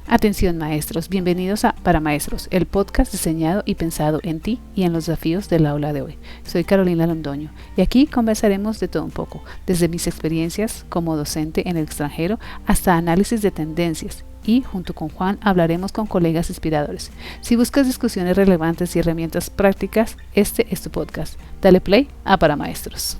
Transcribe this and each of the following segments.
Atención maestros, bienvenidos a Para Maestros, el podcast diseñado y pensado en ti y en los desafíos del aula de hoy. Soy Carolina Londoño y aquí conversaremos de todo un poco, desde mis experiencias como docente en el extranjero hasta análisis de tendencias. Y junto con Juan hablaremos con colegas inspiradores. Si buscas discusiones relevantes y herramientas prácticas, este es tu podcast. Dale play a Para Maestros.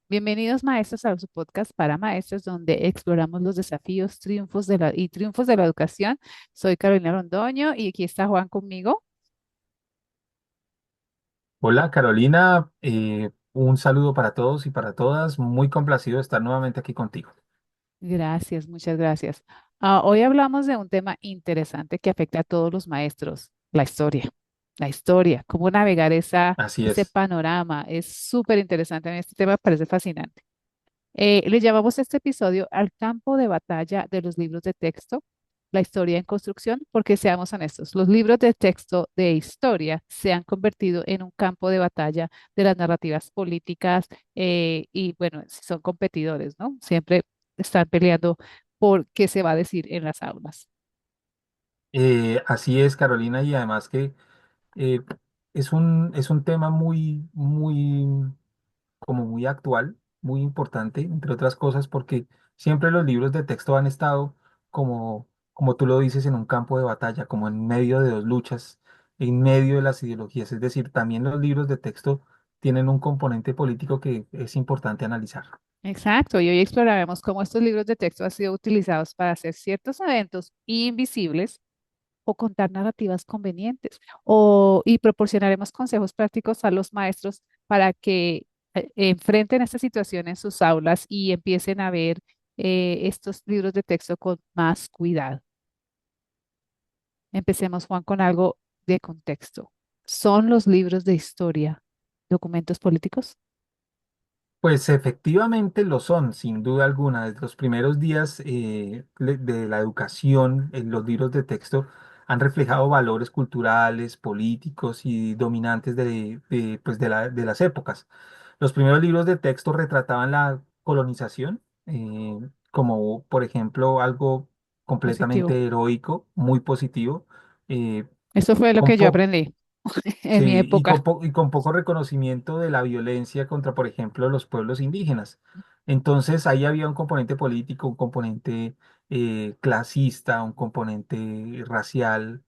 Bienvenidos maestros a su podcast para maestros, donde exploramos los desafíos, triunfos de la educación. Soy Carolina Londoño y aquí está Juan conmigo. Hola Carolina, un saludo para todos y para todas. Muy complacido de estar nuevamente aquí contigo. Gracias, muchas gracias. Hoy hablamos de un tema interesante que afecta a todos los maestros, la historia. La historia, cómo navegar Así ese es. panorama. Es súper interesante. Este tema me parece fascinante. Le llamamos este episodio al campo de batalla de los libros de texto, la historia en construcción, porque seamos honestos, los libros de texto de historia se han convertido en un campo de batalla de las narrativas políticas y bueno, si son competidores, ¿no? Siempre están peleando por qué se va a decir en las aulas. Así es, Carolina, y además que eh, es un tema como muy actual, muy importante, entre otras cosas, porque siempre los libros de texto han estado como tú lo dices, en un campo de batalla, como en medio de dos luchas, en medio de las ideologías. Es decir, también los libros de texto tienen un componente político que es importante analizar. Exacto, y hoy exploraremos cómo estos libros de texto han sido utilizados para hacer ciertos eventos invisibles o contar narrativas convenientes y proporcionaremos consejos prácticos a los maestros para que enfrenten esta situación en sus aulas y empiecen a ver estos libros de texto con más cuidado. Empecemos, Juan, con algo de contexto. ¿Son los libros de historia documentos políticos? Pues efectivamente lo son, sin duda alguna. Desde los primeros días de la educación, los libros de texto han reflejado valores culturales, políticos y dominantes pues de las épocas. Los primeros libros de texto retrataban la colonización como, por ejemplo, algo Positivo. completamente heroico, muy positivo. eh, Eso fue lo con que yo po- aprendí en mi Sí, época. y con poco reconocimiento de la violencia contra, por ejemplo, los pueblos indígenas. Entonces, ahí había un componente político, un componente clasista, un componente racial,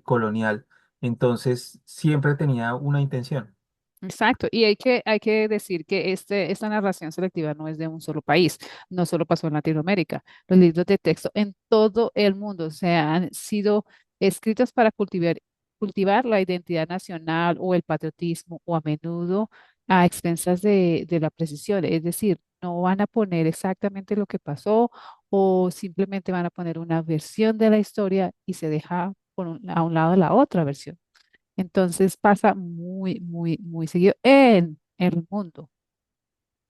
colonial. Entonces, siempre tenía una intención. Exacto, y hay que decir que esta narración selectiva no es de un solo país, no solo pasó en Latinoamérica. Los libros de texto en todo el mundo se han sido escritos para cultivar la identidad nacional o el patriotismo, o a menudo a expensas de la precisión. Es decir, no van a poner exactamente lo que pasó o simplemente van a poner una versión de la historia y se deja a un lado la otra versión. Entonces pasa muy seguido en el mundo.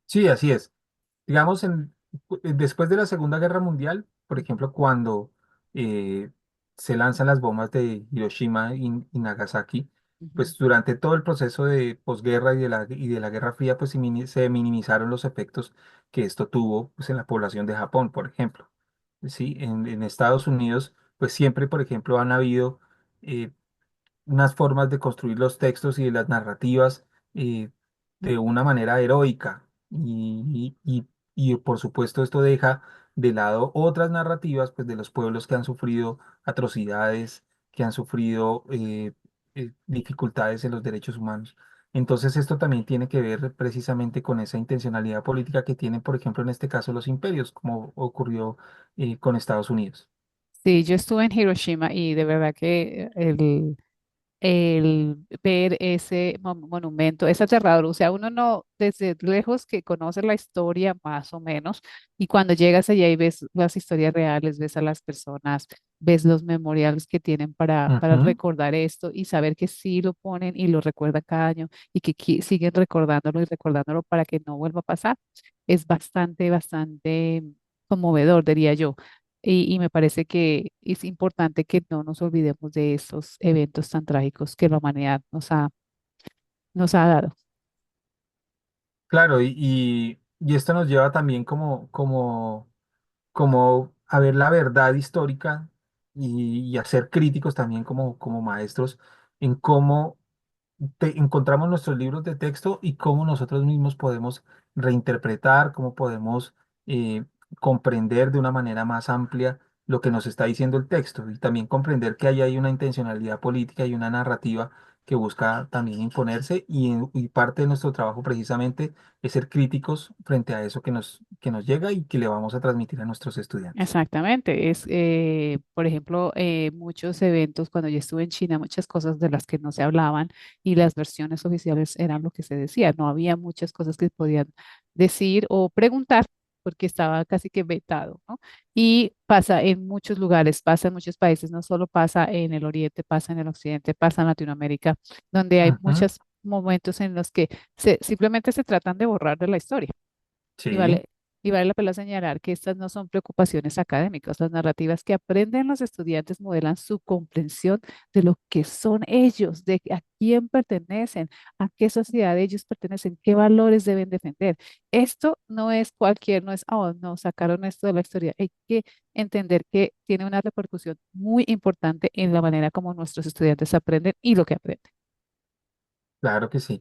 Sí, así es. Digamos, después de la Segunda Guerra Mundial, por ejemplo, cuando eh, se lanzan las bombas de Hiroshima y Nagasaki, Ujú. pues durante todo el proceso de posguerra y de la Guerra Fría, pues se minimizaron los efectos que esto tuvo pues, en la población de Japón, por ejemplo. Sí, en Estados Unidos, pues siempre, por ejemplo, han habido eh, unas formas de construir los textos y las narrativas eh, de una manera heroica. Y por supuesto esto deja de lado otras narrativas pues, de los pueblos que han sufrido atrocidades, que han sufrido dificultades en los derechos humanos. Entonces esto también tiene que ver precisamente con esa intencionalidad política que tienen, por ejemplo, en este caso los imperios, como ocurrió con Estados Unidos. Sí, yo estuve en Hiroshima y de verdad que el ver ese monumento es aterrador. O sea, uno no, desde lejos que conoce la historia más o menos, y cuando llegas allá y ves las historias reales, ves a las personas, ves los memoriales que tienen para Ujú. recordar esto y saber que sí lo ponen y lo recuerdan cada año y que siguen recordándolo y recordándolo para que no vuelva a pasar, es bastante conmovedor, diría yo. Y me parece que es importante que no nos olvidemos de estos eventos tan trágicos que la humanidad nos ha dado. Claro, y esto nos lleva también como a ver la verdad histórica y a ser críticos también como maestros en cómo encontramos nuestros libros de texto y cómo nosotros mismos podemos reinterpretar, cómo podemos eh, comprender de una manera más amplia lo que nos está diciendo el texto y también comprender que ahí hay una intencionalidad política y una narrativa que busca también imponerse y parte de nuestro trabajo precisamente es ser críticos frente a eso que nos llega y que le vamos a transmitir a nuestros estudiantes. Exactamente. Por ejemplo, muchos eventos, cuando yo estuve en China, muchas cosas de las que no se hablaban y las versiones oficiales eran lo que se decía. No había muchas cosas que podían decir o preguntar porque estaba casi que vetado, ¿no? Y pasa en muchos lugares, pasa en muchos países, no solo pasa en el Oriente, pasa en el Occidente, pasa en Latinoamérica, donde hay Ujú. muchos momentos en los que simplemente se tratan de borrar de la historia. Y Sí. vale, y vale la pena señalar que estas no son preocupaciones académicas. Las narrativas que aprenden los estudiantes modelan su comprensión de lo que son ellos, de a quién pertenecen, a qué sociedad ellos pertenecen, qué valores deben defender. Esto no es no es, oh, no, sacaron esto de la historia. Hay que entender que tiene una repercusión muy importante en la manera como nuestros estudiantes aprenden y lo que aprenden. Claro que sí.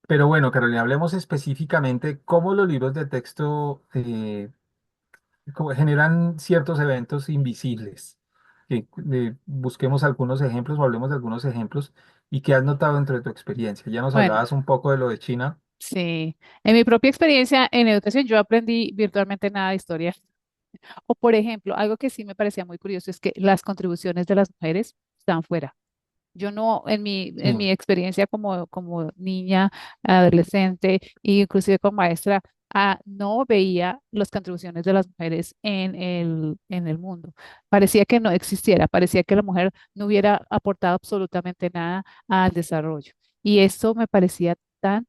Pero bueno, Carolina, hablemos específicamente cómo los libros de texto generan ciertos eventos invisibles. Busquemos algunos ejemplos o hablemos de algunos ejemplos y qué has notado dentro de tu experiencia. Ya nos Bueno. hablabas un poco de lo de China. Sí, en mi propia experiencia en educación yo aprendí virtualmente nada de historia. O por ejemplo, algo que sí me parecía muy curioso es que las contribuciones de las mujeres están fuera. Yo no, en Sí. mi experiencia como niña, adolescente e inclusive como maestra, no veía las contribuciones de las mujeres en el mundo. Parecía que no existiera, parecía que la mujer no hubiera aportado absolutamente nada al desarrollo. Y eso me parecía tan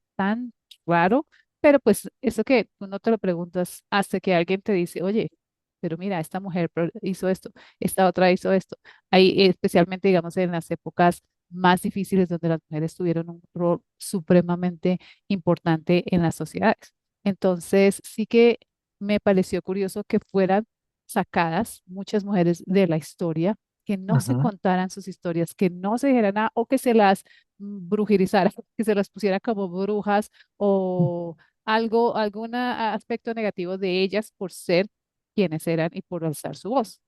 raro, pero pues eso que tú no te lo preguntas hasta que alguien te dice, oye, pero mira, esta mujer hizo esto, esta otra hizo esto. Ahí, especialmente, digamos, en las épocas más difíciles donde las mujeres tuvieron un rol supremamente importante en las sociedades. Entonces, sí que me pareció curioso que fueran sacadas muchas mujeres de la historia, que no se Ujú. contaran sus historias, que no se dijeran nada o que se las brujerizaran, que se las pusiera como brujas o algún aspecto negativo de ellas por ser quienes eran y por alzar su voz.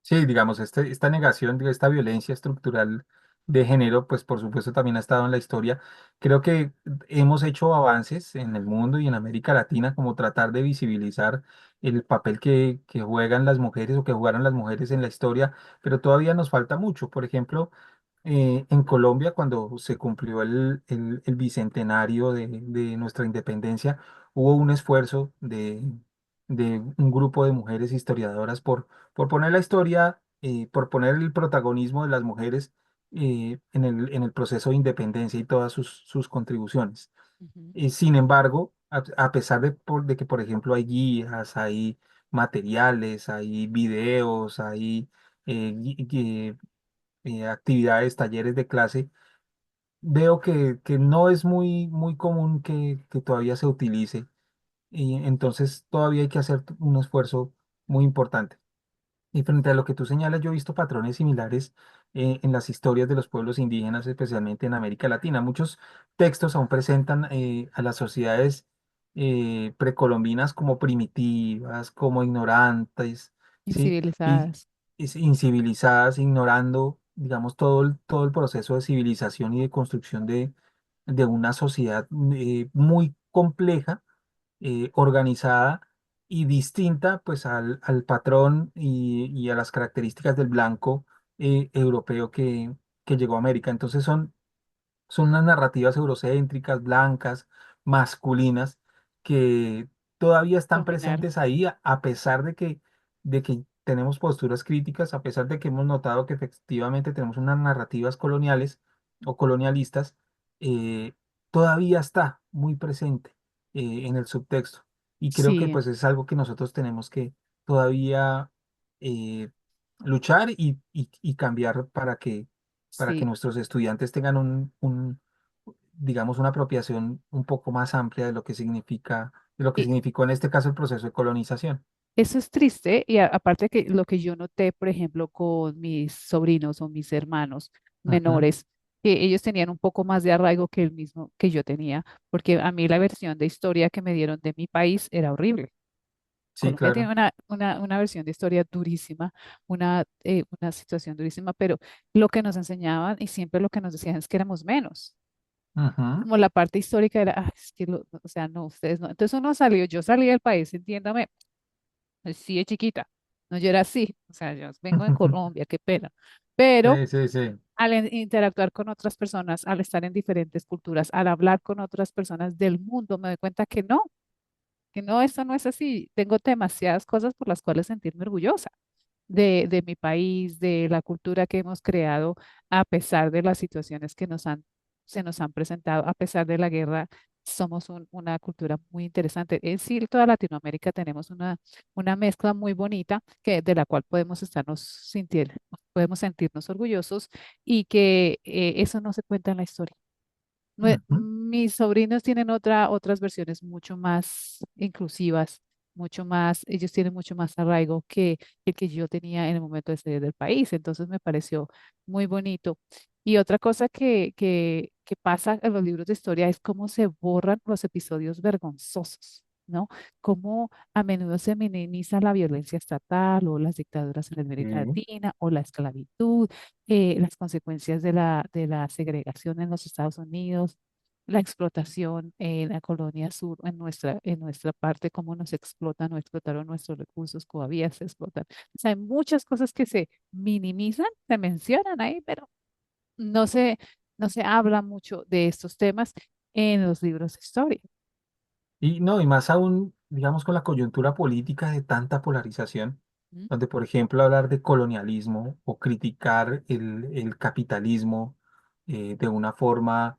Sí, digamos, esta negación, esta violencia estructural de género, pues por supuesto también ha estado en la historia. Creo que hemos hecho avances en el mundo y en América Latina como tratar de visibilizar el papel que juegan las mujeres o que jugaron las mujeres en la historia, pero todavía nos falta mucho. Por ejemplo, en Colombia, cuando se cumplió el bicentenario de nuestra independencia, hubo un esfuerzo de un grupo de mujeres historiadoras por poner la historia, por poner el protagonismo de las mujeres en el proceso de independencia y todas sus contribuciones. Ujú. Sin embargo, a pesar de que, por ejemplo, hay guías, hay materiales, hay videos, hay actividades, talleres de clase, veo que no es muy común que todavía se utilice. Y entonces todavía hay que hacer un esfuerzo muy importante. Y frente a lo que tú señalas, yo he visto patrones similares en las historias de los pueblos indígenas, especialmente en América Latina. Muchos textos aún presentan a las sociedades precolombinas como primitivas, como ignorantes, ¿sí? Y Incivilizadas. incivilizadas, ignorando, digamos, todo el proceso de civilización y de construcción de una sociedad muy compleja, organizada y distinta pues al patrón y a las características del blanco europeo que llegó a América. Entonces son unas narrativas eurocéntricas, blancas, masculinas, que todavía están Dominaron. presentes ahí a pesar de que tenemos posturas críticas, a pesar de que hemos notado que efectivamente tenemos unas narrativas coloniales o colonialistas, eh, todavía está muy presente en el subtexto. Y creo que Sí, pues es algo que nosotros tenemos que todavía eh, luchar y cambiar para que sí. nuestros estudiantes tengan digamos, una apropiación un poco más amplia de lo que significó en este caso el proceso de colonización. eso es triste y aparte que lo que yo noté, por ejemplo, con mis sobrinos o mis hermanos Ujú. menores, que ellos tenían un poco más de arraigo que el mismo que yo tenía, porque a mí la versión de historia que me dieron de mi país era horrible. Sí, Colombia tiene claro. una versión de historia durísima, una situación durísima, pero lo que nos enseñaban y siempre lo que nos decían es que éramos menos. Ujú. Como la parte histórica era, "Ah, es que, o sea, no, ustedes no". Entonces uno salió, yo salí del país, entiéndame, sí de chiquita, no, yo era así, o sea, yo vengo de Colombia, qué pena, pero Sí, sí, sí. al interactuar con otras personas, al estar en diferentes culturas, al hablar con otras personas del mundo, me doy cuenta que no, esto no es así. Tengo demasiadas cosas por las cuales sentirme orgullosa de mi país, de la cultura que hemos creado, a pesar de las situaciones que se nos han presentado, a pesar de la guerra. Somos una cultura muy interesante. En sí, toda Latinoamérica tenemos una mezcla muy bonita de la cual podemos sentirnos orgullosos y que eso no se cuenta en la historia. Ujú. Mis sobrinos tienen otras versiones mucho más inclusivas, mucho más, ellos tienen mucho más arraigo que el que yo tenía en el momento de salir del país. Entonces me pareció muy bonito. Y otra cosa que pasa en los libros de historia es cómo se borran los episodios vergonzosos, ¿no? Cómo a menudo se minimiza la violencia estatal o las dictaduras en América Sí. Latina o la esclavitud, las consecuencias de la segregación en los Estados Unidos, la explotación en la colonia sur, en nuestra parte, cómo nos explotan o explotaron nuestros recursos, todavía se explotan. O sea, hay muchas cosas que se minimizan, se mencionan ahí, pero no se, no se habla mucho de estos temas en los libros de historia. Y no, y más aún, digamos, con la coyuntura política de tanta polarización, ¿Mm? donde, por ejemplo, hablar de colonialismo o criticar el capitalismo de una forma,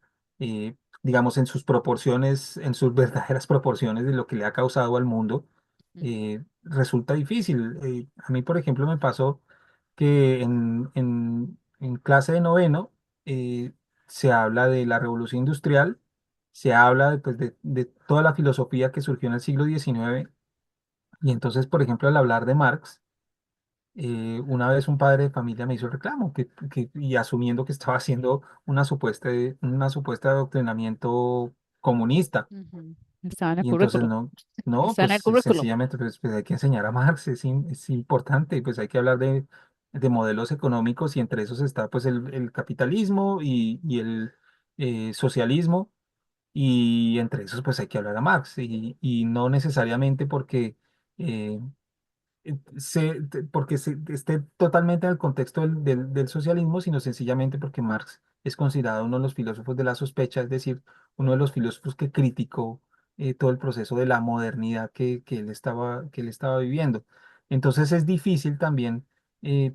digamos, en sus proporciones, en sus verdaderas proporciones de lo que le ha causado al mundo, ¿Mm? resulta difícil. A mí, por ejemplo, me pasó que en clase de noveno se habla de la revolución industrial, se habla de, pues, de toda la filosofía que surgió en el siglo XIX, y entonces, por ejemplo, al hablar de Marx, una vez un padre de familia me hizo el reclamo, y asumiendo que estaba haciendo una supuesta adoctrinamiento comunista. Ujú. Estaba en el Y entonces currículum. no, Está en pues el currículum. sencillamente pues hay que enseñar a Marx, es importante, pues hay que hablar de modelos económicos y entre esos está pues el capitalismo y el socialismo y entre esos pues hay que hablar a Marx y no necesariamente porque eh, esté totalmente en el contexto del socialismo, sino sencillamente porque Marx es considerado uno de los filósofos de la sospecha, es decir, uno de los filósofos que criticó todo el proceso de la modernidad que él estaba viviendo. Entonces es difícil también,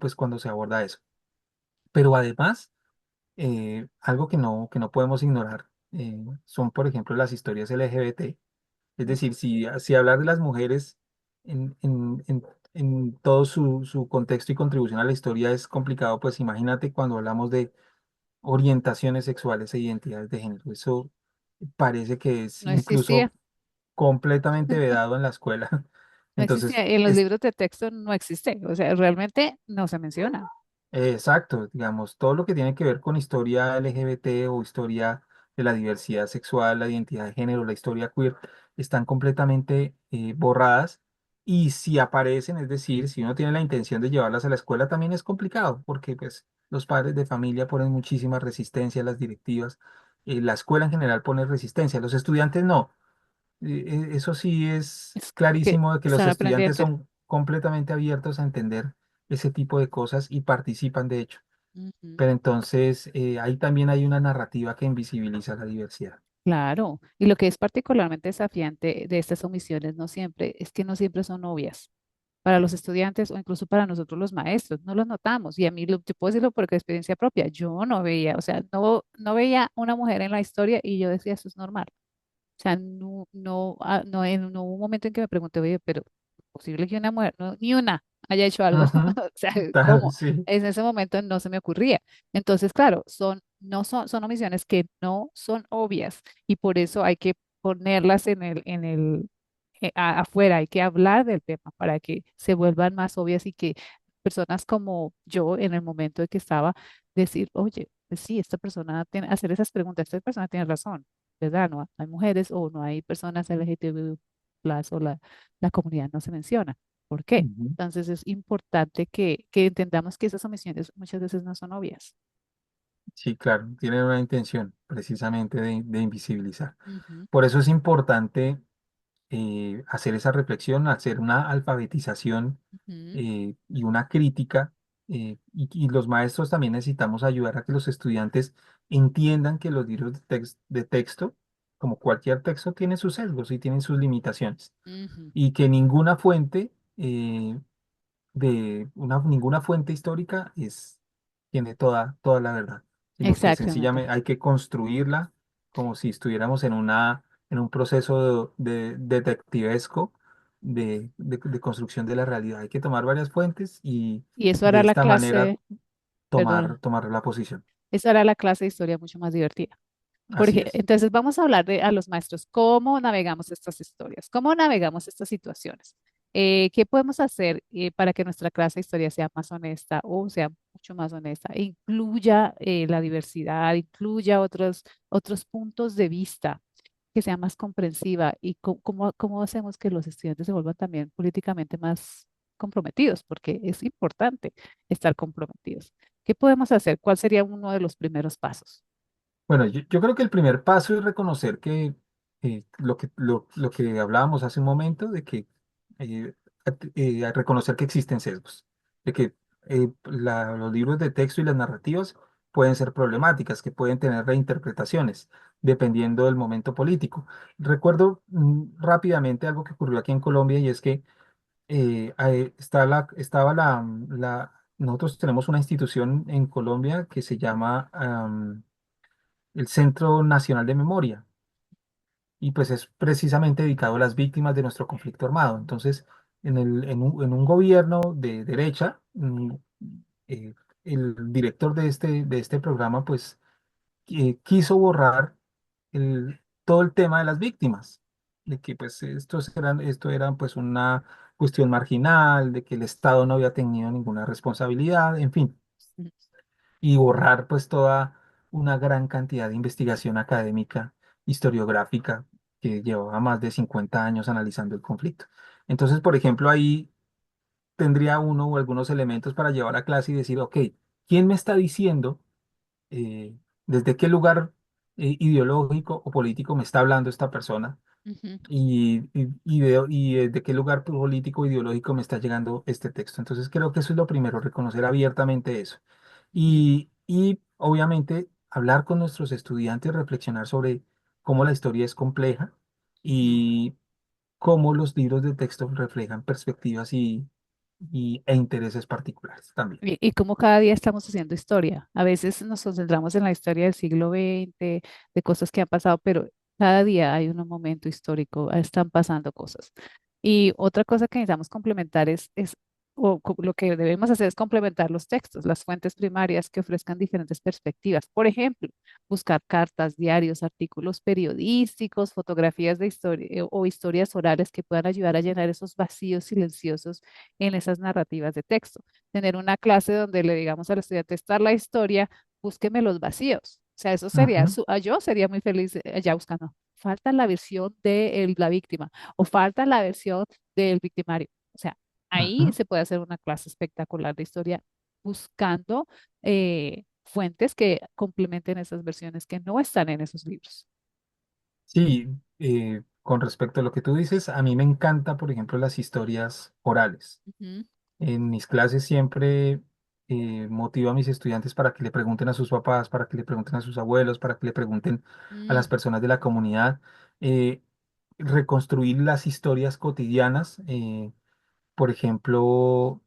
pues cuando se aborda eso. Pero además, algo que no podemos ignorar son, por ejemplo, las historias LGBT. Es Mm. decir, si hablar de las mujeres en todo su contexto y contribución a la historia es complicado, pues imagínate cuando hablamos de orientaciones sexuales e identidades de género. Eso parece que es No existía, incluso completamente vedado en la escuela. no existía. Entonces, En los libros de texto no existe, o sea, realmente no se menciona. exacto, digamos, todo lo que tiene que ver con historia LGBT o historia de la diversidad sexual, la identidad de género, la historia queer, están completamente borradas y si aparecen, es decir, si uno tiene la intención de llevarlas a la escuela, también es complicado porque pues los padres de familia ponen muchísima resistencia a las directivas, la escuela en general pone resistencia, los estudiantes no. Eso sí es Es que clarísimo de que los están estudiantes aprendiendo. son completamente abiertos a entender ese tipo de cosas y participan de hecho. Ujú. Pero entonces ahí también hay una narrativa que invisibiliza la diversidad. Claro, y lo que es particularmente desafiante de estas omisiones no siempre es que no siempre son obvias para los estudiantes o incluso para nosotros los maestros, no los notamos. Y a mí, yo puedo decirlo por experiencia propia, yo no veía, o sea, no veía una mujer en la historia y yo decía, eso es normal. O sea, no hubo un momento en que me pregunté, oye, pero posible que una mujer, no, ni una haya hecho algo. Ujú. O sea, ¿cómo? Sí. En ese momento no se me ocurría. Entonces, claro, no son, son omisiones que no son obvias y por eso hay que ponerlas afuera, hay que hablar del tema para que se vuelvan más obvias y que personas como yo en el momento de que estaba, decir, oye, pues sí, esta persona tiene, hacer esas preguntas, esta persona tiene razón, ¿verdad? No hay mujeres o no hay personas LGTB+, o la comunidad no se menciona. ¿Por qué? Ujú. Entonces es importante que entendamos que esas omisiones muchas veces no son obvias. Sí, claro, tienen una intención precisamente de invisibilizar. Ujú, Por eso es importante hacer esa reflexión, hacer una alfabetización ujú, y una crítica. Y los maestros también necesitamos ayudar a que los estudiantes entiendan que los libros de texto, como cualquier texto, tienen sus sesgos y tienen sus limitaciones. ujú. Y que ninguna fuente ninguna fuente histórica tiene toda la verdad, sino que Exactamente. sencillamente hay que construirla como si estuviéramos en un proceso de detectivesco de construcción de la realidad. Hay que tomar varias fuentes y Y eso de hará la esta manera clase, perdón, tomar la posición. eso hará la clase de historia mucho más divertida. Así es. Entonces vamos a hablar a los maestros, ¿cómo navegamos estas historias? ¿Cómo navegamos estas situaciones? ¿Qué podemos hacer para que nuestra clase de historia sea más honesta o sea mucho más honesta? E incluya la diversidad, incluya otros puntos de vista, que sea más comprensiva y cómo hacemos que los estudiantes se vuelvan también políticamente más comprometidos, porque es importante estar comprometidos. ¿Qué podemos hacer? ¿Cuál sería uno de los primeros pasos? Bueno, yo creo que el primer paso es reconocer que lo que hablábamos hace un momento, de que reconocer que existen sesgos, de que los libros de texto y las narrativas pueden ser problemáticas, que pueden tener reinterpretaciones, dependiendo del momento político. Recuerdo rápidamente algo que ocurrió aquí en Colombia y es que nosotros tenemos una institución en Colombia que se llama el Centro Nacional de Memoria, y pues es precisamente dedicado a las víctimas de nuestro conflicto armado. Entonces, en un gobierno de derecha, eh, el director de este programa pues quiso borrar todo el tema de las víctimas, de que pues esto era pues una cuestión marginal, de que el Estado no había tenido ninguna responsabilidad, en fin, Mm, y borrar pues toda una gran cantidad de investigación académica, historiográfica, que llevaba más de 50 años analizando el conflicto. Entonces, por ejemplo, ahí tendría uno o algunos elementos para llevar a clase y decir, ok, ¿quién me está diciendo desde qué lugar ideológico o político me está hablando esta persona? ujú, Y desde qué lugar político ideológico me está llegando este texto. Entonces creo que eso es lo primero, reconocer abiertamente eso. ujú, Y obviamente hablar con nuestros estudiantes, reflexionar sobre cómo la historia es compleja ujú. y cómo los libros de texto reflejan perspectivas e intereses particulares también. Y como cada día estamos haciendo historia. A veces nos concentramos en la historia del siglo XX, de cosas que han pasado, pero cada día hay un momento histórico, están pasando cosas. Y otra cosa que necesitamos complementar lo que debemos hacer es complementar los textos, las fuentes primarias que ofrezcan diferentes perspectivas. Por ejemplo, buscar cartas, diarios, artículos periodísticos, fotografías de historia o historias orales que puedan ayudar a llenar esos vacíos silenciosos en esas narrativas de texto. Tener una clase donde le digamos al estudiante, esta es la historia, búsqueme los vacíos. O sea, eso sería, Ujú, yo sería muy feliz ya buscando. Falta la versión de la víctima o falta la versión del victimario. O sea, ahí ujú. se puede hacer una clase espectacular de historia buscando fuentes que complementen esas versiones que no están en esos libros. Sí, con respecto a lo que tú dices, a mí me encanta, por ejemplo, las historias orales. Ujú, En mis clases siempre motivo a mis estudiantes para que le pregunten a sus papás, para que le pregunten a sus abuelos, para que le pregunten a las mm, personas de la comunidad, eh, reconstruir las historias cotidianas, por ejemplo,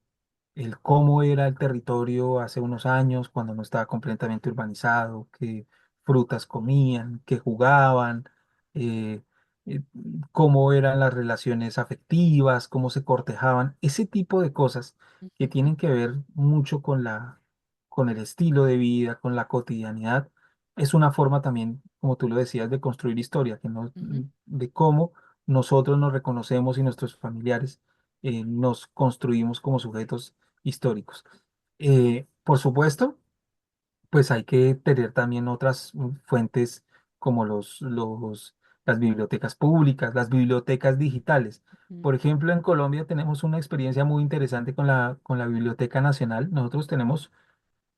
el cómo era el territorio hace unos años cuando no estaba completamente urbanizado, qué frutas comían, qué jugaban, eh, eh, cómo eran las relaciones afectivas, cómo se cortejaban, ese tipo de cosas que ujú, tienen que ver mucho con con el estilo de vida, con la cotidianidad. Es una forma también, como tú lo decías, de construir historia, que no, ujú. de cómo nosotros nos reconocemos y nuestros familiares nos construimos como sujetos históricos. Por supuesto, pues hay que tener también otras fuentes como las bibliotecas públicas, las bibliotecas digitales. Mm, Por ejemplo, en Colombia tenemos una experiencia muy interesante con la Biblioteca Nacional. Nosotros tenemos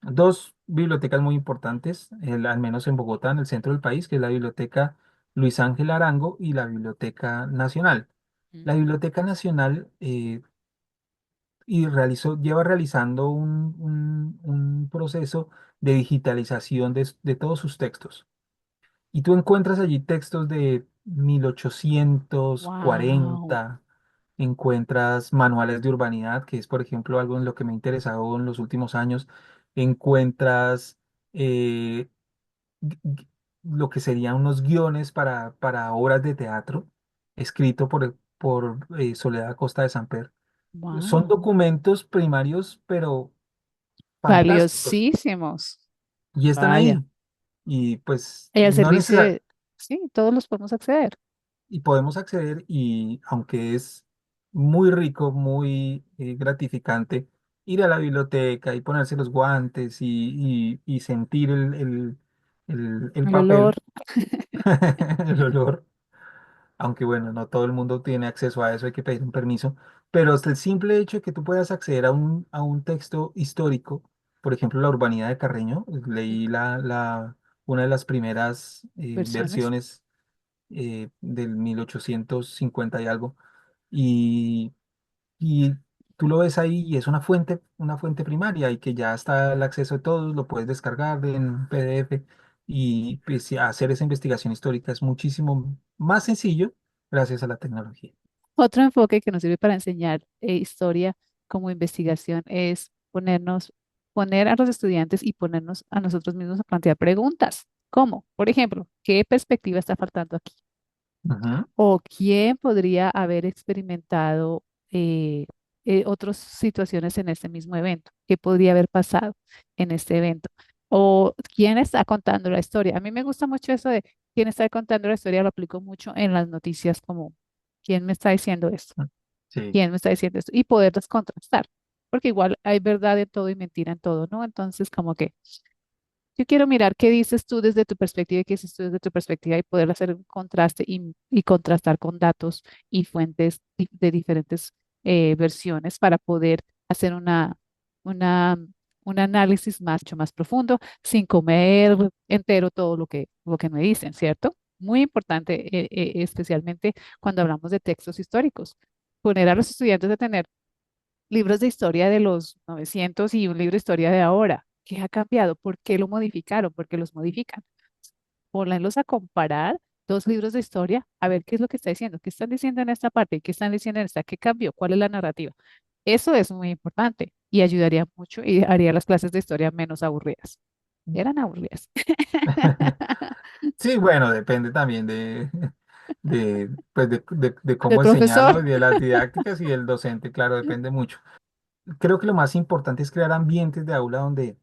dos bibliotecas muy importantes, al menos en Bogotá, en el centro del país, que es la Biblioteca Luis Ángel Arango y la Biblioteca Nacional. mm. La Biblioteca Nacional lleva realizando un proceso de digitalización de todos sus textos. Y tú encuentras allí textos de mil ochocientos Wow, cuarenta encuentras manuales de urbanidad, que es, por ejemplo, algo en lo que me ha interesado en los últimos años. Encuentras eh, lo que serían unos guiones para obras de teatro, escrito por Soledad Costa de Samper. Son wow. documentos primarios, pero fantásticos. Valiosísimos. Y están Vaya. ahí. Y pues Y al no servicio necesariamente, de, sí, todos los podemos acceder. y podemos acceder y aunque es muy rico, muy gratificante, ir a la biblioteca y ponerse los guantes y sentir el El olor, papel, el olor. Aunque bueno, no todo el mundo tiene acceso a eso, hay que pedir un permiso, pero hasta el simple hecho de que tú puedas acceder a un texto histórico, por ejemplo, la Urbanidad de Carreño, leí una de las primeras versiones. versiones del 1850 y algo, y, y tú lo ves ahí y es una fuente primaria y que ya está el acceso de todos, lo puedes descargar en PDF y pues, hacer esa investigación histórica es muchísimo más sencillo gracias a la tecnología. Otro enfoque que nos sirve para enseñar historia como investigación es poner a los estudiantes y ponernos a nosotros mismos a plantear preguntas. ¿Cómo? Por ejemplo, ¿qué perspectiva está faltando aquí? Ujú, ¿O quién podría haber experimentado otras situaciones en este mismo evento? ¿Qué podría haber pasado en este evento? ¿O quién está contando la historia? A mí me gusta mucho eso de quién está contando la historia, lo aplico mucho en las noticias como quién me está diciendo esto, sí. quién me está diciendo esto y poderlas contrastar, porque igual hay verdad en todo y mentira en todo, ¿no? Entonces, como que yo quiero mirar qué dices tú desde tu perspectiva y qué dices tú desde tu perspectiva y poder hacer un contraste y contrastar con datos y fuentes de diferentes versiones para poder hacer una, un análisis mucho más profundo sin comer entero todo lo que me dicen, ¿cierto? Muy importante, especialmente cuando hablamos de textos históricos. Poner a los estudiantes a tener libros de historia de los 900 y un libro de historia de ahora. ¿Qué ha cambiado? ¿Por qué lo modificaron? ¿Por qué los modifican? Ponerlos a comparar dos libros de historia, a ver qué es lo que está diciendo, qué están diciendo en esta parte y qué están diciendo en esta, qué cambió, cuál es la narrativa. Eso es muy importante y ayudaría mucho y haría las clases de historia menos aburridas. Eran aburridas. Sí, bueno, depende también de Del cómo profesor. enseñarlo y de las didácticas y del docente, claro, depende mucho. Creo que lo más importante es crear ambientes de aula donde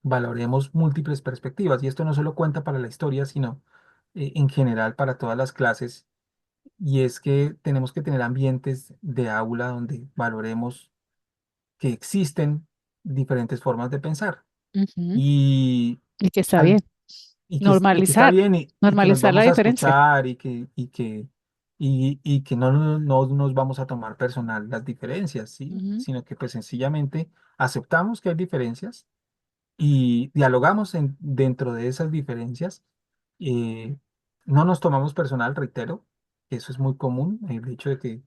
valoremos múltiples perspectivas y esto no solo cuenta para la historia, sino en general para todas las clases y es que tenemos que tener ambientes de aula donde valoremos que existen diferentes formas de pensar Ujú. y, Y que está bien. al, y que está Normalizar. bien y que nos Normalizar la vamos a diferencia. escuchar y que no nos vamos a tomar personal las diferencias, ¿sí? Ujú, Sino que pues sencillamente aceptamos que hay diferencias y dialogamos dentro de esas diferencias. eh, no nos tomamos personal, reitero, que eso es muy común, el hecho de que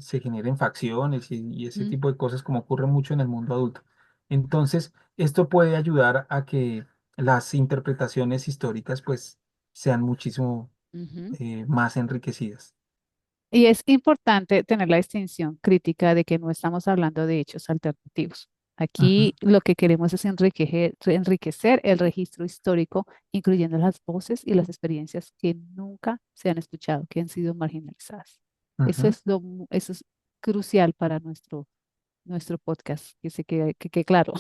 se generen facciones y ese ujú, tipo de cosas como ocurre mucho en el mundo adulto. Entonces, esto puede ayudar a que las interpretaciones históricas pues sean muchísimo ujú. más enriquecidas. Y es importante tener la distinción crítica de que no estamos hablando de hechos alternativos. Ujú, Aquí lo que queremos es enriquecer el registro histórico, incluyendo las voces y las experiencias que nunca se han escuchado, que han sido marginalizadas. ujú. Eso es crucial para nuestro podcast, que se quede claro.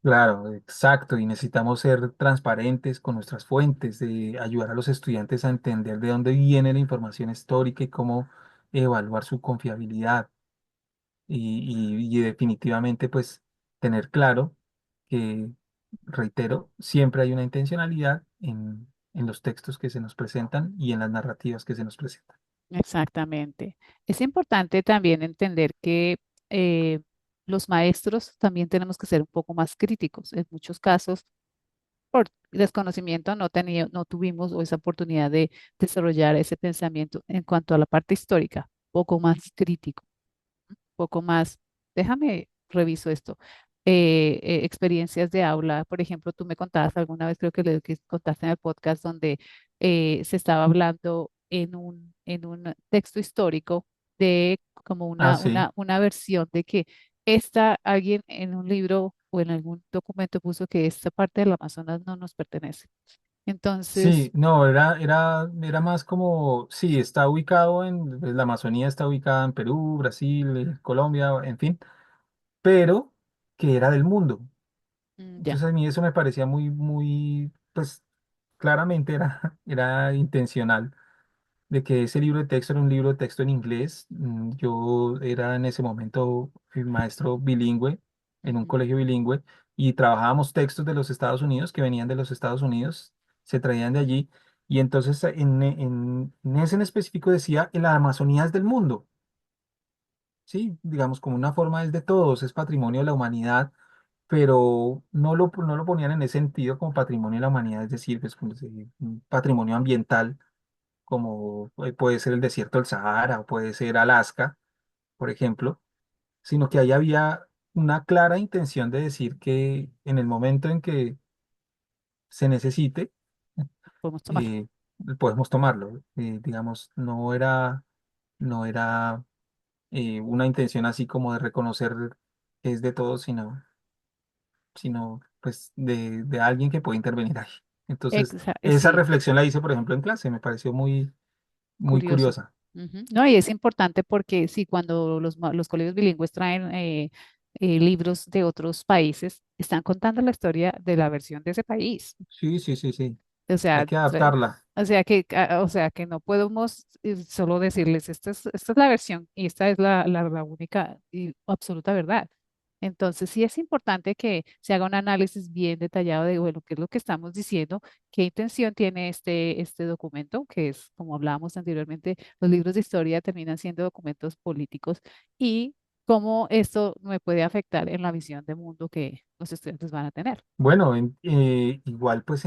Claro, exacto, y necesitamos ser transparentes con nuestras fuentes, de ayudar a los estudiantes a entender de dónde viene la información histórica y cómo evaluar su confiabilidad. Y definitivamente, pues, tener claro que, reitero, siempre hay una intencionalidad en los textos que se nos presentan y en las narrativas que se nos presentan. Exactamente. Es importante también entender que eh, los maestros también tenemos que ser un poco más críticos. En muchos casos, por desconocimiento, no tuvimos esa oportunidad de desarrollar ese pensamiento en cuanto a la parte histórica, poco más crítico, poco más, déjame reviso esto. Experiencias de aula, por ejemplo, tú me contabas alguna vez, creo que contaste en el podcast donde se estaba hablando en un texto histórico de como Ah, sí, una versión de que alguien en un libro o en algún documento puso que esta parte del Amazonas no nos pertenece. sí, Entonces, no, era más como, sí, está ubicado pues, la Amazonía está ubicada en Perú, Brasil, Colombia, en fin, pero que era del mundo. ya, Entonces a mí eso me parecía muy, pues claramente era intencional de que ese libro de texto era un libro de texto en inglés. Yo era en ese momento maestro bilingüe en un ujú, colegio bilingüe y trabajábamos textos de los Estados Unidos que venían de los Estados Unidos, se traían de allí. Y entonces en ese en específico decía, la Amazonía es del mundo, ¿sí? Digamos, como una forma es de todos, es patrimonio de la humanidad, pero no lo ponían en ese sentido como patrimonio de la humanidad, es decir, pues, como un patrimonio ambiental como puede ser el desierto del Sahara o puede ser Alaska, por ejemplo, sino que ahí había una clara intención de decir que en el momento en que se necesite, podemos tomar. eh, podemos tomarlo. Digamos, no era una intención así como de reconocer que es de todos, sino pues de alguien que puede intervenir ahí. Entonces, esa Sí. reflexión la hice, por ejemplo, en clase, me pareció muy Curioso. curiosa. Ujú. No, y es importante porque sí, cuando los colegios bilingües traen libros de otros países, están contando la historia de la versión de ese país. Sí, sí, sí, sí. O Hay sea, que adaptarla. o sea que no podemos solo decirles, esta es la versión y esta es la única y absoluta verdad. Entonces, sí es importante que se haga un análisis bien detallado de, bueno, qué es lo que estamos diciendo, qué intención tiene este documento, que es, como hablábamos anteriormente, los libros de historia terminan siendo documentos políticos y cómo esto me puede afectar en la visión de mundo que los estudiantes van a tener. Bueno, igual pues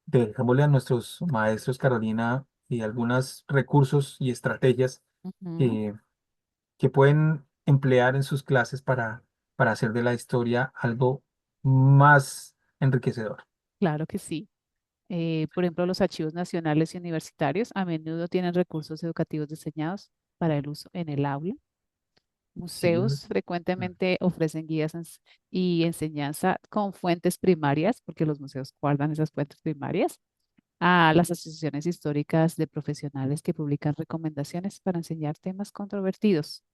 dejémosle a nuestros maestros, Carolina, algunos recursos y estrategias Ujú. que, que pueden emplear en sus clases para hacer de la historia algo más enriquecedor. Claro que sí. Por ejemplo, los archivos nacionales y universitarios a menudo tienen recursos educativos diseñados para el uso en el aula. Sí, Museos frecuentemente ofrecen y enseñanza con fuentes primarias, porque los museos guardan esas fuentes primarias, a las asociaciones históricas de profesionales que publican recomendaciones para enseñar temas controvertidos,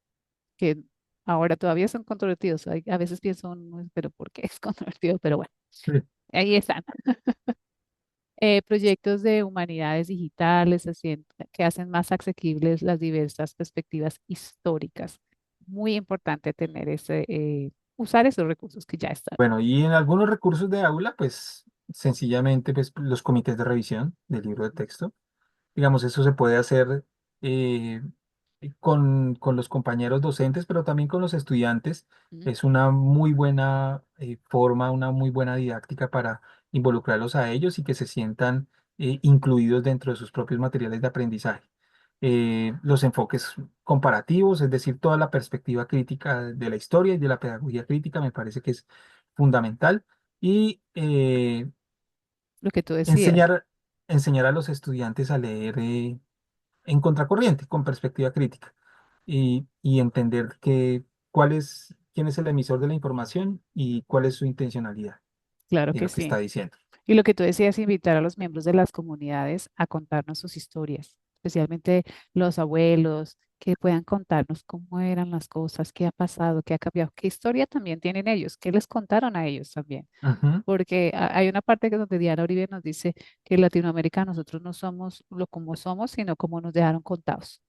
que ahora todavía son controvertidos. A veces pienso, "No, pero ¿por qué es controvertido?" Pero bueno, sí. ahí están. Proyectos de humanidades digitales que hacen más asequibles las diversas perspectivas históricas. Muy importante usar esos recursos que ya están. Bueno, y en algunos recursos de aula, pues sencillamente pues, los comités de revisión del libro de texto. Digamos, eso se puede hacer eh, con los compañeros docentes, pero también con los estudiantes. Ujú. Es una muy buena forma, una muy buena didáctica para involucrarlos a ellos y que se sientan incluidos dentro de sus propios materiales de aprendizaje. Los enfoques comparativos, es decir, toda la perspectiva crítica de la historia y de la pedagogía crítica, me parece que es fundamental. Y Lo que tú decías. enseñar, enseñar a los estudiantes a leer en contracorriente, con perspectiva crítica, y entender quién es el emisor de la información y cuál es su intencionalidad Claro de que lo que está sí. diciendo. Y lo que tú decías, invitar a los miembros de las comunidades a contarnos sus historias, especialmente los abuelos que puedan contarnos cómo eran las cosas, qué ha pasado, qué ha cambiado, qué historia también tienen ellos, qué les contaron a ellos también. Ujú. Porque hay una parte que donde Diana Uribe nos dice que en Latinoamérica nosotros no somos lo como somos, sino como nos dejaron contados.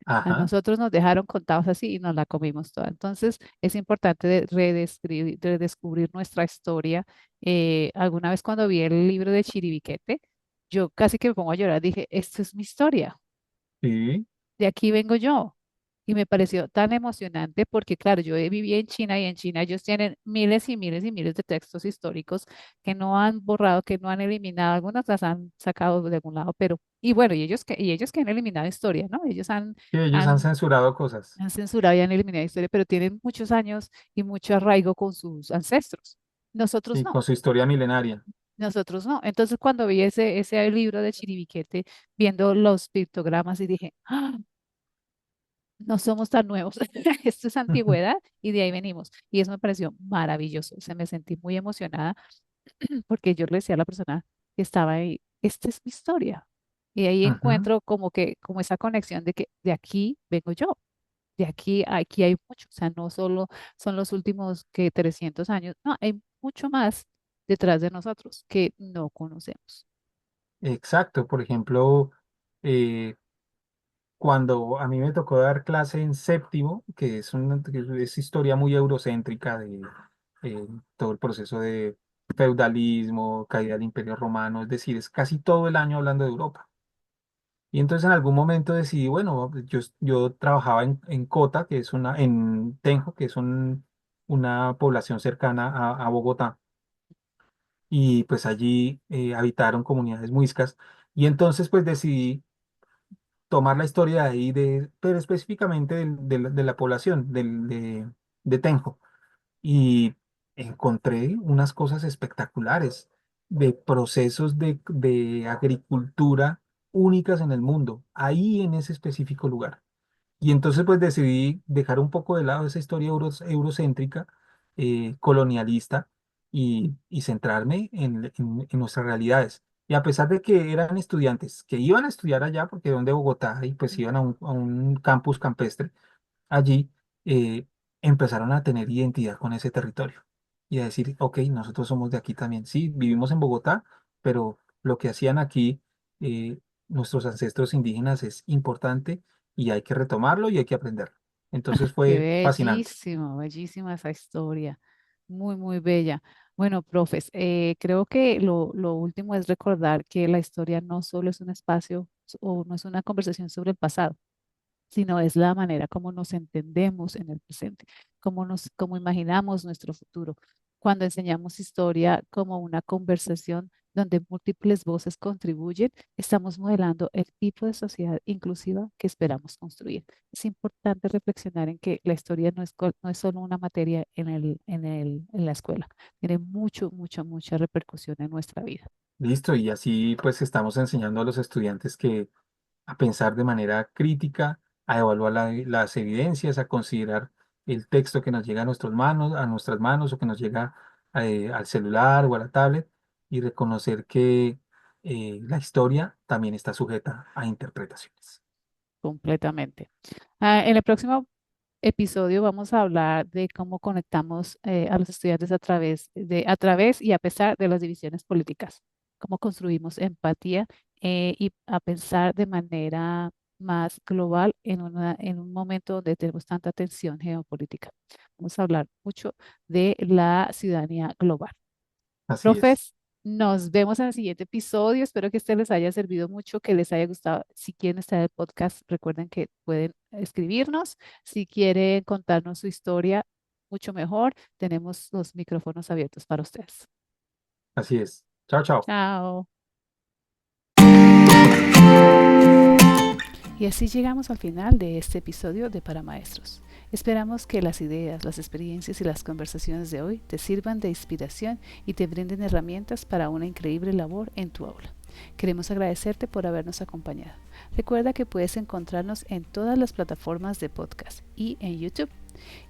A Ajá. nosotros nos dejaron contados así y nos la comimos toda. Entonces, es importante redescubrir nuestra historia. Alguna vez cuando vi el libro de Chiribiquete, yo casi que me pongo a llorar. Dije, esto es mi historia, Sí, de aquí vengo yo. Y me pareció tan emocionante porque, claro, yo viví en China y en China ellos tienen miles y miles y miles de textos históricos que no han borrado, que no han eliminado, algunas las han sacado de algún lado, pero, y bueno, y ellos que han eliminado historia, ¿no? Ellos sí, ellos han han, censurado cosas. han censurado y han eliminado historia, pero tienen muchos años y mucho arraigo con sus ancestros. Nosotros Sí, no, con su historia milenaria. nosotros no. Entonces, cuando vi ese libro de Chiribiquete, viendo los pictogramas y dije, ¡ah! No somos tan nuevos, esto es antigüedad y de ahí venimos. Y eso me pareció maravilloso, se me sentí muy emocionada porque yo le decía a la persona que estaba ahí, esta es mi historia. Y ahí Ujú. encuentro como que, como esa conexión de que de aquí vengo yo, de aquí hay mucho, o sea, no solo son los últimos que 300 años, no, hay mucho más detrás de nosotros que no conocemos. Exacto. Por ejemplo, eh, cuando a mí me tocó dar clase en séptimo, que es historia muy eurocéntrica de todo el proceso de feudalismo, caída del Imperio Romano, es decir, es casi todo el año hablando de Europa. Y entonces en algún momento decidí, bueno, yo trabajaba en Cota, en Tenjo, que es una población cercana a Bogotá, y pues allí habitaron comunidades muiscas, y entonces pues decidí tomar la historia de ahí, pero específicamente de la población, de Tenjo, y encontré unas cosas espectaculares de procesos de agricultura únicas en el mundo, ahí en ese específico lugar. Y entonces pues decidí dejar un poco de lado esa historia eurocéntrica, colonialista, y centrarme en nuestras realidades. Y a pesar de que eran estudiantes que iban a estudiar allá, porque eran de Bogotá y pues iban a un campus campestre, allí empezaron a tener identidad con ese territorio y a decir, ok, nosotros somos de aquí también. Sí, vivimos en Bogotá, pero lo que hacían aquí eh, nuestros ancestros indígenas es importante y hay que retomarlo y hay que aprenderlo. Entonces Qué fue fascinante. bellísimo, bellísima esa historia, muy, muy bella. Bueno, profes, creo que lo último es recordar que la historia no solo es un espacio o no es una conversación sobre el pasado, sino es la manera como nos entendemos en el presente, cómo imaginamos nuestro futuro. Cuando enseñamos historia como una conversación donde múltiples voces contribuyen, estamos modelando el tipo de sociedad inclusiva que esperamos construir. Es importante reflexionar en que la historia no es solo una materia en la escuela, tiene mucha repercusión en nuestra vida. Listo, y así pues estamos enseñando a los estudiantes que a pensar de manera crítica, a evaluar las evidencias, a considerar el texto que nos llega a nuestras manos o que nos llega al celular o a la tablet y reconocer que la historia también está sujeta a interpretaciones. Completamente. En el próximo episodio vamos a hablar de cómo conectamos a los estudiantes a través y a pesar de las divisiones políticas, cómo construimos empatía y a pensar de manera más global en un momento donde tenemos tanta tensión geopolítica. Vamos a hablar mucho de la ciudadanía global. Así es, Profes, nos vemos en el siguiente episodio. Espero que este les haya servido mucho, que les haya gustado. Si quieren estar en el podcast, recuerden que pueden escribirnos. Si quieren contarnos su historia, mucho mejor. Tenemos los micrófonos abiertos para ustedes. así es. Chao, chao. Chao. Y así llegamos al final de este episodio de Para Maestros. Esperamos que las ideas, las experiencias y las conversaciones de hoy te sirvan de inspiración y te brinden herramientas para una increíble labor en tu aula. Queremos agradecerte por habernos acompañado. Recuerda que puedes encontrarnos en todas las plataformas de podcast y en YouTube.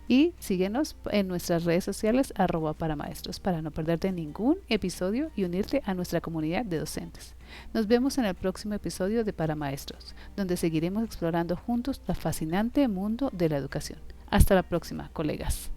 Y síguenos en nuestras redes sociales @paramaestros para no perderte ningún episodio y unirte a nuestra comunidad de docentes. Nos vemos en el próximo episodio de Para Maestros, donde seguiremos explorando juntos el fascinante mundo de la educación. Hasta la próxima, colegas.